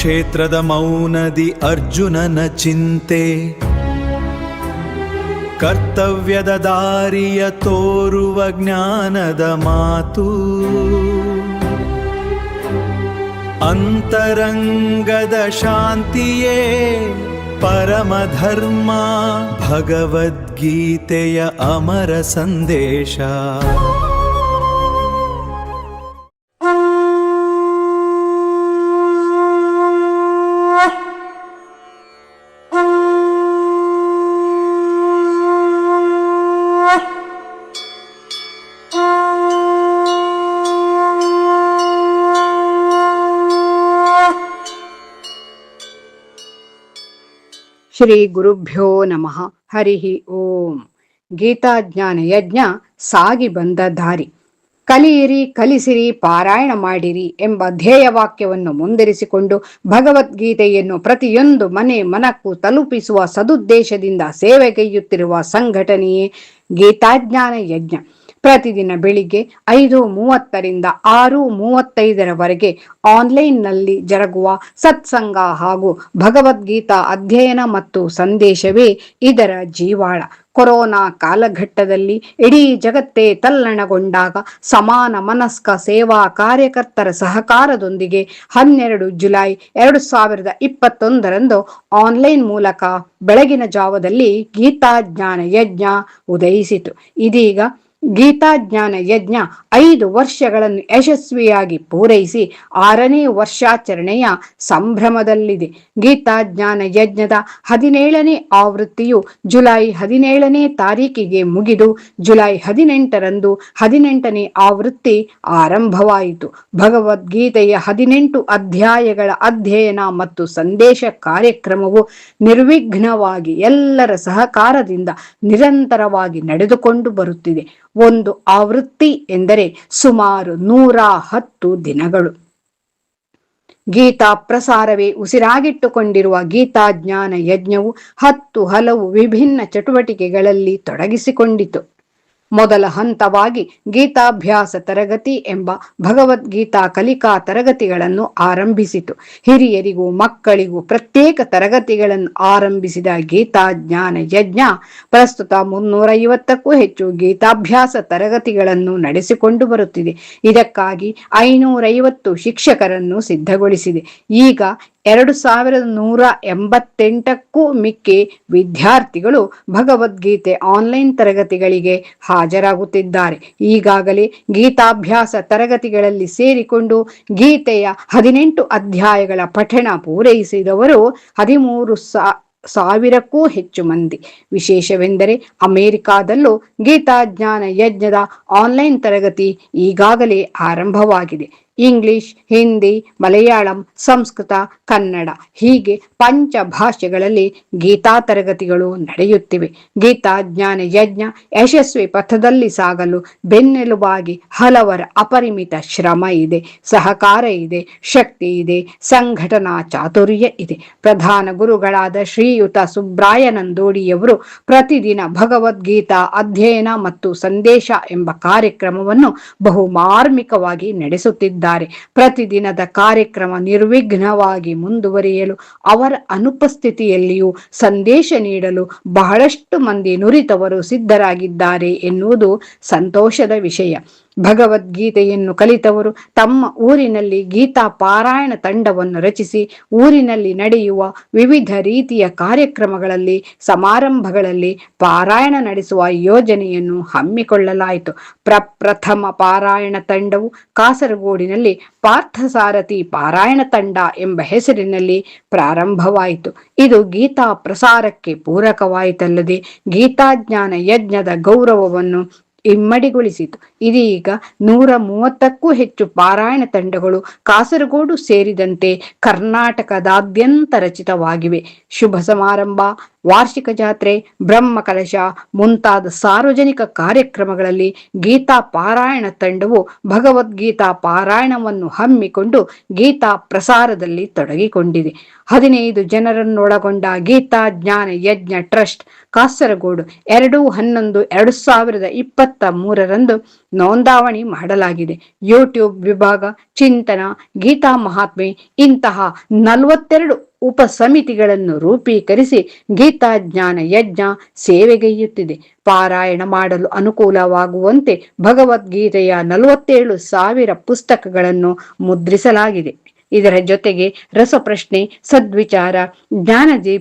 ಕುರುಕ್ಷೇತ್ರದ ಮೌನದಿ ಅರ್ಜುನನ ಚಿಂತೆ, ಕರ್ತವ್ಯದ ದಾರಿಯ ತೋರುವ ಜ್ಞಾನದ ಮಾತು, ಅಂತರಂಗದ ಶಾಂತಿಯೇ ಪರಮಧರ್ಮ, ಭಗವದ್ಗೀತೆಯ ಅಮರ ಸಂದೇಶ. ಶ್ರೀ ಗುರುಭ್ಯೋ ನಮಃ. ಹರಿ ಓಂ. ಗೀತಾಜ್ಞಾನ ಯಜ್ಞ ಸಾಗಿ ಬಂದ ದಾರಿ. ಕಲಿಯಿರಿ, ಕಲಿಸಿರಿ, ಪಾರಾಯಣ ಮಾಡಿರಿ ಎಂಬ ಧ್ಯೇಯವಾಕ್ಯವನ್ನು ಮುಂದಿರಿಸಿಕೊಂಡು ಭಗವದ್ಗೀತೆಯನ್ನು ಪ್ರತಿಯೊಂದು ಮನೆ ಮನಕ್ಕೂ ತಲುಪಿಸುವ ಸದುದ್ದೇಶದಿಂದ ಸೇವೆಗೈಯುತ್ತಿರುವ ಸಂಘಟನೆಯೇ ಗೀತಾಜ್ಞಾನ ಯಜ್ಞ. ಪ್ರತಿದಿನ ಬೆಳಿಗ್ಗೆ 5:30ರಿಂದ 6:35ರವರೆಗೆ ಆನ್ಲೈನ್ನಲ್ಲಿ ಜರುಗುವ ಸತ್ಸಂಗ ಹಾಗೂ ಭಗವದ್ಗೀತಾ ಅಧ್ಯಯನ ಮತ್ತು ಸಂದೇಶವೇ ಇದರ ಜೀವಾಳ. ಕೊರೋನಾ ಕಾಲಘಟ್ಟದಲ್ಲಿ ಇಡೀ ಜಗತ್ತೇ ತಲ್ಲಣಗೊಂಡಾಗ ಸಮಾನ ಮನಸ್ಕ ಸೇವಾ ಕಾರ್ಯಕರ್ತರ ಸಹಕಾರದೊಂದಿಗೆ 12 ಜುಲೈ 2021ರಂದು ಆನ್ಲೈನ್ ಮೂಲಕ ಬೆಳಗಿನ ಜಾವದಲ್ಲಿ ಗೀತಾಜ್ಞಾನ ಯಜ್ಞ ಉದಯಿಸಿತು. ಇದೀಗ ಗೀತಾಜ್ಞಾನ ಯಜ್ಞ 5 ವರ್ಷಗಳನ್ನು ಯಶಸ್ವಿಯಾಗಿ ಪೂರೈಸಿ 6ನೇ ವರ್ಷಾಚರಣೆಯ ಸಂಭ್ರಮದಲ್ಲಿದೆ. ಗೀತಾಜ್ಞಾನ ಯಜ್ಞದ 17ನೇ ಆವೃತ್ತಿಯು ಜುಲೈ 17ನೇ ತಾರೀಕಿಗೆ ಮುಗಿದು ಜುಲೈ 18ರಂದು 18ನೇ ಆವೃತ್ತಿ ಆರಂಭವಾಯಿತು. ಭಗವದ್ಗೀತೆಯ 18 ಅಧ್ಯಾಯಗಳ ಅಧ್ಯಯನ ಮತ್ತು ಸಂದೇಶ ಕಾರ್ಯಕ್ರಮವು ನಿರ್ವಿಘ್ನವಾಗಿ ಎಲ್ಲರ ಸಹಕಾರದಿಂದ ನಿರಂತರವಾಗಿ ನಡೆದುಕೊಂಡು ಬರುತ್ತಿದೆ. ಒಂದು ಆವೃತ್ತಿ ಎಂದರೆ ಸುಮಾರು 110 ದಿನಗಳು. ಗೀತಾ ಪ್ರಸಾರವೇ ಉಸಿರಾಗಿಟ್ಟುಕೊಂಡಿರುವ ಗೀತಾಜ್ಞಾನ ಯಜ್ಞವು 10 ಹಲವು ವಿಭಿನ್ನ ಚಟುವಟಿಕೆಗಳಲ್ಲಿ ತೊಡಗಿಸಿಕೊಂಡಿತು. ಮೊದಲ ಹಂತವಾಗಿ ಗೀತಾಭ್ಯಾಸ ತರಗತಿ ಎಂಬ ಭಗವದ್ಗೀತಾ ಕಲಿಕಾ ತರಗತಿಗಳನ್ನು ಆರಂಭಿಸಿತು. ಹಿರಿಯರಿಗೂ ಮಕ್ಕಳಿಗೂ ಪ್ರತ್ಯೇಕ ತರಗತಿಗಳನ್ನು ಆರಂಭಿಸಿದ ಗೀತಾಜ್ಞಾನ ಯಜ್ಞ ಪ್ರಸ್ತುತ 350ಕ್ಕೂ ಹೆಚ್ಚು ಗೀತಾಭ್ಯಾಸ ತರಗತಿಗಳನ್ನು ನಡೆಸಿಕೊಂಡು ಬರುತ್ತಿದೆ. ಇದಕ್ಕಾಗಿ 550 ಶಿಕ್ಷಕರನ್ನು ಸಿದ್ಧಗೊಳಿಸಿದೆ. ಈಗ 2188ಕ್ಕೂ ಮಿಕ್ಕಿ ವಿದ್ಯಾರ್ಥಿಗಳು ಭಗವದ್ಗೀತೆ ಆನ್ಲೈನ್ ತರಗತಿಗಳಿಗೆ ಹಾಜರಾಗುತ್ತಿದ್ದಾರೆ. ಈಗಾಗಲೇ ಗೀತಾಭ್ಯಾಸ ತರಗತಿಗಳಲ್ಲಿ ಸೇರಿಕೊಂಡು ಗೀತೆಯ 18 ಅಧ್ಯಾಯಗಳ ಪಠಣ ಪೂರೈಸಿದವರು 13,000ಕ್ಕೂ ಹೆಚ್ಚು ಮಂದಿ. ವಿಶೇಷವೆಂದರೆ ಅಮೆರಿಕಾದಲ್ಲೂ ಗೀತಾಜ್ಞಾನ ಯಜ್ಞದ ಆನ್ಲೈನ್ ತರಗತಿ ಈಗಾಗಲೇ ಆರಂಭವಾಗಿದೆ. ಇಂಗ್ಲಿಷ್, ಹಿಂದಿ, ಮಲಯಾಳಂ, ಸಂಸ್ಕೃತ, ಕನ್ನಡ ಹೀಗೆ 5 ಭಾಷೆಗಳಲ್ಲಿ ಗೀತಾ ತರಗತಿಗಳು ನಡೆಯುತ್ತಿವೆ. ಗೀತಾಜ್ಞಾನ ಯಜ್ಞ ಯಶಸ್ವಿ ಪಥದಲ್ಲಿ ಸಾಗಲು ಬೆನ್ನೆಲುಬಾಗಿ ಹಲವರ ಅಪರಿಮಿತ ಶ್ರಮ ಇದೆ, ಸಹಕಾರ ಇದೆ, ಶಕ್ತಿ ಇದೆ, ಸಂಘಟನಾ ಚಾತುರ್ಯ ಇದೆ. ಪ್ರಧಾನ ಗುರುಗಳಾದ ಶ್ರೀಯುತ ಸುಬ್ರಾಯನಂದೋಡಿಯವರು ಪ್ರತಿದಿನ ಭಗವದ್ಗೀತಾ ಅಧ್ಯಯನ ಮತ್ತು ಸಂದೇಶ ಎಂಬ ಕಾರ್ಯಕ್ರಮವನ್ನು ಬಹು ಮಾರ್ಮಿಕವಾಗಿ ನಡೆಸುತ್ತಿದ್ದಾರೆ. ಪ್ರತಿದಿನದ ಕಾರ್ಯಕ್ರಮ ನಿರ್ವಿಘ್ನವಾಗಿ ಮುಂದುವರಿಯಲು ಅವರ ಅನುಪಸ್ಥಿತಿಯಲ್ಲಿಯೂ ಸಂದೇಶ ನೀಡಲು ಬಹಳಷ್ಟು ಮಂದಿ ನುರಿತವರು ಸಿದ್ಧರಾಗಿದ್ದಾರೆ ಎನ್ನುವುದು ಸಂತೋಷದ ವಿಷಯ. ಭಗವದ್ಗೀತೆಯನ್ನು ಕಲಿತವರು ತಮ್ಮ ಊರಿನಲ್ಲಿ ಗೀತಾ ಪಾರಾಯಣ ತಂಡವನ್ನು ರಚಿಸಿ ಊರಿನಲ್ಲಿ ನಡೆಯುವ ವಿವಿಧ ರೀತಿಯ ಕಾರ್ಯಕ್ರಮಗಳಲ್ಲಿ, ಸಮಾರಂಭಗಳಲ್ಲಿ ಪಾರಾಯಣ ನಡೆಸುವ ಯೋಜನೆಯನ್ನು ಹಮ್ಮಿಕೊಳ್ಳಲಾಯಿತು. ಪ್ರಪ್ರಥಮ ಪಾರಾಯಣ ತಂಡವು ಕಾಸರಗೋಡಿನಲ್ಲಿ ಪಾರ್ಥಸಾರಥಿ ಪಾರಾಯಣ ತಂಡ ಎಂಬ ಹೆಸರಿನಲ್ಲಿ ಪ್ರಾರಂಭವಾಯಿತು. ಇದು ಗೀತಾ ಪ್ರಸಾರಕ್ಕೆ ಪೂರಕವಾಯಿತಲ್ಲದೆ ಗೀತಾಜ್ಞಾನ ಯಜ್ಞದ ಗೌರವವನ್ನು ಇಮ್ಮಡಿಗೊಳಿಸಿತು. ಇದೀಗ 130ಕ್ಕೂ ಹೆಚ್ಚು ಪಾರಾಯಣ ತಂಡಗಳು ಕಾಸರಗೋಡು ಸೇರಿದಂತೆ ಕರ್ನಾಟಕದಾದ್ಯಂತ ರಚಿತವಾಗಿವೆ. ಶುಭ ಸಮಾರಂಭ, ವಾರ್ಷಿಕ ಜಾತ್ರೆ, ಬ್ರಹ್ಮ ಕಲಶ ಮುಂತಾದ ಸಾರ್ವಜನಿಕ ಕಾರ್ಯಕ್ರಮಗಳಲ್ಲಿ ಗೀತಾ ಪಾರಾಯಣ ತಂಡವು ಭಗವದ್ಗೀತಾ ಪಾರಾಯಣವನ್ನು ಹಮ್ಮಿಕೊಂಡು ಗೀತಾ ಪ್ರಸಾರದಲ್ಲಿ ತೊಡಗಿಕೊಂಡಿದೆ. 15 ಜನರನ್ನೊಳಗೊಂಡ ಗೀತಾ ಜ್ಞಾನ ಯಜ್ಞ ಟ್ರಸ್ಟ್ ಕಾಸರಗೋಡು 2/11/2021 23ರಂದು ನೋಂದಾವಣಿ ಮಾಡಲಾಗಿದೆ. ಯೂಟ್ಯೂಬ್ ವಿಭಾಗ, ಚಿಂತನ, ಗೀತಾ ಮಹಾತ್ಮೆ ಇಂತಹ 42 ಉಪಸಮಿತಿಗಳನ್ನು ರೂಪೀಕರಿಸಿ ಗೀತಾ ಜ್ಞಾನ ಯಜ್ಞ ಸೇವೆಗೈಯುತ್ತಿದೆ. ಪಾರಾಯಣ ಮಾಡಲು ಅನುಕೂಲವಾಗುವಂತೆ ಭಗವದ್ಗೀತೆಯ 47,000 ಪುಸ್ತಕಗಳನ್ನು ಮುದ್ರಿಸಲಾಗಿದೆ. ಇದರ ಜೊತೆಗೆ ರಸಪ್ರಶ್ನೆ, ಸದ್ವಿಚಾರ, ಜ್ಞಾನ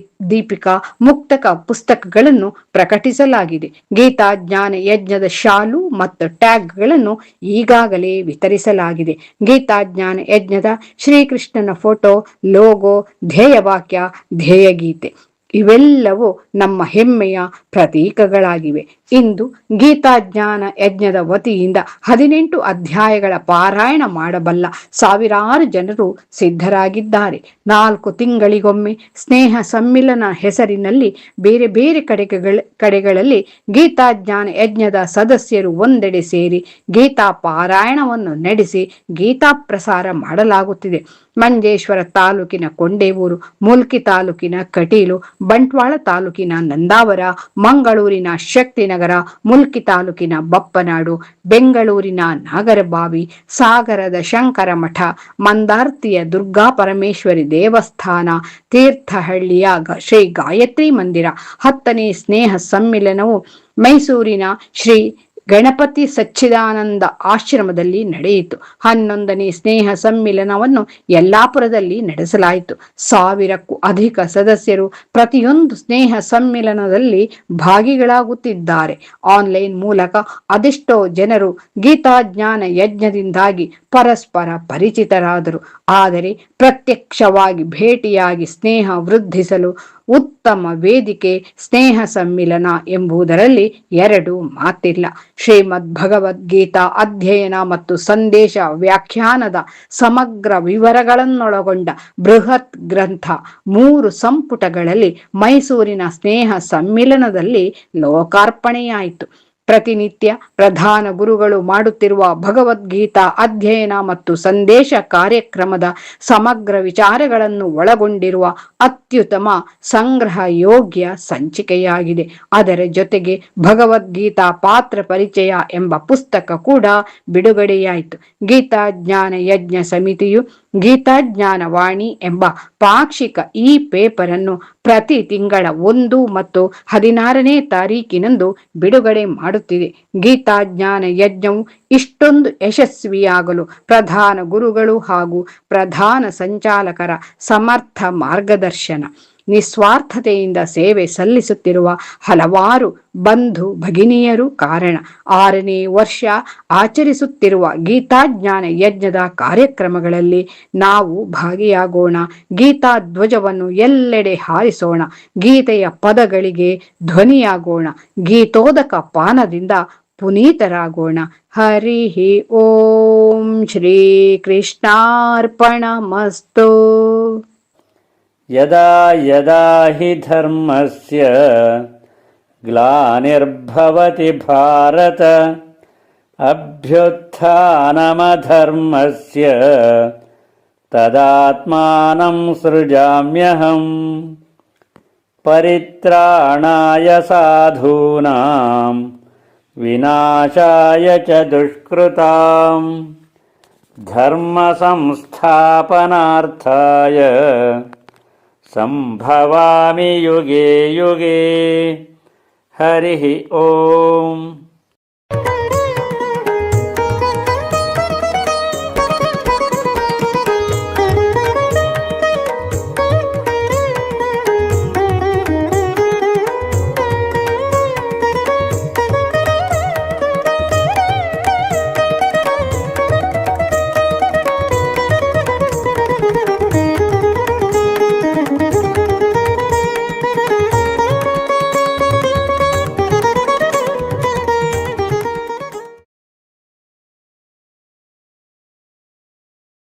ದೀಪಿಕಾ, ಮುಕ್ತಕ ಪುಸ್ತಕಗಳನ್ನು ಪ್ರಕಟಿಸಲಾಗಿದೆ. ಗೀತಾ ಜ್ಞಾನ ಯಜ್ಞದ ಶಾಲು ಮತ್ತು ಟ್ಯಾಗ್ಗಳನ್ನು ಈಗಾಗಲೇ ವಿತರಿಸಲಾಗಿದೆ. ಗೀತಾ ಜ್ಞಾನ ಯಜ್ಞದ ಶ್ರೀಕೃಷ್ಣನ ಫೋಟೋ, ಲೋಗೋ, ಧ್ಯೇಯವಾಕ್ಯ, ಧ್ಯೇಯಗೀತೆ ಇವೆಲ್ಲವೂ ನಮ್ಮ ಹೆಮ್ಮೆಯ ಪ್ರತೀಕಗಳಾಗಿವೆ. ಇಂದು ಗೀತಾ ಜ್ಞಾನ ಯಜ್ಞದ ವತಿಯಿಂದ 18 ಅಧ್ಯಾಯಗಳ ಪಾರಾಯಣ ಮಾಡಬಲ್ಲ ಸಾವಿರಾರು ಜನರು ಸಿದ್ಧರಾಗಿದ್ದಾರೆ. 4 ತಿಂಗಳಿಗೊಮ್ಮೆ ಸ್ನೇಹ ಸಮ್ಮಿಲನ ಹೆಸರಿನಲ್ಲಿ ಬೇರೆ ಬೇರೆ ಕಡೆಗಳಲ್ಲಿ ಗೀತಾ ಜ್ಞಾನ ಯಜ್ಞದ ಸದಸ್ಯರು ಒಂದೆಡೆ ಸೇರಿ ಗೀತಾ ಪಾರಾಯಣವನ್ನು ನಡೆಸಿ ಗೀತಾ ಪ್ರಸಾರ ಮಾಡಲಾಗುತ್ತಿದೆ. ಮಂಜೇಶ್ವರ ತಾಲೂಕಿನ ಕೊಂಡೇವೂರು, ಮುಲ್ಕಿ ತಾಲೂಕಿನ ಕಟೀಲು, ಬಂಟ್ವಾಳ ತಾಲೂಕಿನ ನಂದಾವರ, ಮಂಗಳೂರಿನ ಶಕ್ತಿನಗರ, ಮುಲ್ಕಿ ತಾಲೂಕಿನ ಬಪ್ಪನಾಡು, ಬೆಂಗಳೂರಿನ ನಾಗರಬಾವಿ, ಸಾಗರದ ಶಂಕರಮಠ, ಮಂದಾರ್ತಿಯ ದುರ್ಗಾ ಪರಮೇಶ್ವರಿ ದೇವಸ್ಥಾನ, ತೀರ್ಥಹಳ್ಳಿಯ ಶ್ರೀ ಗಾಯತ್ರಿ ಮಂದಿರ. 10ನೇ ಸ್ನೇಹ ಸಮ್ಮಿಲನವು ಮೈಸೂರಿನ ಶ್ರೀ ಗಣಪತಿ ಸಚ್ಚಿದಾನಂದ ಆಶ್ರಮದಲ್ಲಿ ನಡೆಯಿತು. 11ನೇ ಸ್ನೇಹ ಸಮ್ಮಿಲನವನ್ನು ಯಲ್ಲಾಪುರದಲ್ಲಿ ನಡೆಸಲಾಯಿತು. 1000ಕ್ಕೂ ಅಧಿಕ ಸದಸ್ಯರು ಪ್ರತಿಯೊಂದು ಸ್ನೇಹ ಸಮ್ಮಿಲನದಲ್ಲಿ ಭಾಗಿಗಳಾಗುತ್ತಿದ್ದಾರೆ. ಆನ್ಲೈನ್ ಮೂಲಕ ಅದೆಷ್ಟೋ ಜನರು ಗೀತಾ ಜ್ಞಾನ ಯಜ್ಞದಿಂದಾಗಿ ಪರಸ್ಪರ ಪರಿಚಿತರಾದರು. ಆದರೆ ಪ್ರತ್ಯಕ್ಷವಾಗಿ ಭೇಟಿಯಾಗಿ ಸ್ನೇಹ ವೃದ್ಧಿಸಲು ಉತ್ತಮ ವೇದಿಕೆ ಸ್ನೇಹ ಸಮ್ಮಿಲನ ಎಂಬುದರಲ್ಲಿ 2 ಮಾತಿಲ್ಲ. ಶ್ರೀಮದ್ ಭಗವದ್ಗೀತಾ ಅಧ್ಯಯನ ಮತ್ತು ಸಂದೇಶ ವ್ಯಾಖ್ಯಾನದ ಸಮಗ್ರ ವಿವರಗಳನ್ನೊಳಗೊಂಡ ಬೃಹತ್ ಗ್ರಂಥ 3 ಸಂಪುಟಗಳಲ್ಲಿ ಮೈಸೂರಿನ ಸ್ನೇಹ ಸಮ್ಮಿಲನದಲ್ಲಿ ಲೋಕಾರ್ಪಣೆಯಾಯಿತು. ಪ್ರತಿನಿತ್ಯ ಪ್ರಧಾನ ಗುರುಗಳು ಮಾಡುತ್ತಿರುವ ಭಗವದ್ಗೀತಾ ಅಧ್ಯಯನ ಮತ್ತು ಸಂದೇಶ ಕಾರ್ಯಕ್ರಮದ ಸಮಗ್ರ ವಿಚಾರಗಳನ್ನು ಒಳಗೊಂಡಿರುವ ಅತ್ಯುತ್ತಮ ಸಂಗ್ರಹ ಯೋಗ್ಯ ಸಂಚಿಕೆಯಾಗಿದೆ. ಅದರ ಜೊತೆಗೆ ಭಗವದ್ಗೀತಾ ಪಾತ್ರ ಪರಿಚಯ ಎಂಬ ಪುಸ್ತಕ ಕೂಡ ಬಿಡುಗಡೆಯಾಯಿತು. ಗೀತಾ ಜ್ಞಾನ ಯಜ್ಞ ಸಮಿತಿಯು ಗೀತಾ ಜ್ಞಾನ ವಾಣಿ ಎಂಬ ಪಾಕ್ಷಿಕ ಈ ಪೇಪರ್ ಅನ್ನು ಪ್ರತಿ ತಿಂಗಳ 1 ಮತ್ತು 16ನೇ ತಾರೀಕಿನಂದು ಬಿಡುಗಡೆ ಮಾಡುತ್ತಿದೆ. ಗೀತಾ ಜ್ಞಾನ ಯಜ್ಞವು ಇಷ್ಟೊಂದು ಯಶಸ್ವಿಯಾಗಲು ಪ್ರಧಾನ ಗುರುಗಳು ಹಾಗೂ ಪ್ರಧಾನ ಸಂಚಾಲಕರ ಸಮರ್ಥ ಮಾರ್ಗದರ್ಶನ, ನಿಸ್ವಾರ್ಥತೆಯಿಂದ ಸೇವೆ ಸಲ್ಲಿಸುತ್ತಿರುವ ಹಲವಾರು ಬಂಧು ಭಗಿನಿಯರು ಕಾರಣ. 6ನೇ ವರ್ಷ ಆಚರಿಸುತ್ತಿರುವ ಗೀತಾ ಜ್ಞಾನ ಯಜ್ಞದ ಕಾರ್ಯಕ್ರಮಗಳಲ್ಲಿ ನಾವು ಭಾಗಿಯಾಗೋಣ. ಗೀತಾ ಧ್ವಜವನ್ನು ಎಲ್ಲೆಡೆ ಹಾರಿಸೋಣ. ಗೀತೆಯ ಪದಗಳಿಗೆ ಧ್ವನಿಯಾಗೋಣ. ಗೀತೋದಕ ಪಾನದಿಂದ ಪುನೀತರಾಗೋಣ. ಹರಿ ಓಂ. ಶ್ರೀ ಕೃಷ್ಣಾರ್ಪಣಮಸ್ತು. ಯದಾ ಯದಾ ಹಿ ಧರ್ಮಸ್ಯ ಗ್ಲಾನಿರ್ಭವತಿ ಭಾರತ ಅಭ್ಯುತ್ಥಾನಮಧರ್ಮಸ್ಯ ತದಾತ್ಮಾನಂ ಸೃಜಾಮ್ಯಹಂ. ಪರಿತ್ರಾಣಾಯ ಸಾಧೂನಾಂ ವಿನಾಶಾಯ ಚ ದುಷ್ಕೃತಾಂ ಧರ್ಮ ಸಂಸ್ಥಾಪನಾರ್ಥಾಯ ಸಂಭವಾಮಿ ಯುಗೇ ಯುಗೇ. ಹರಿ ಓಂ.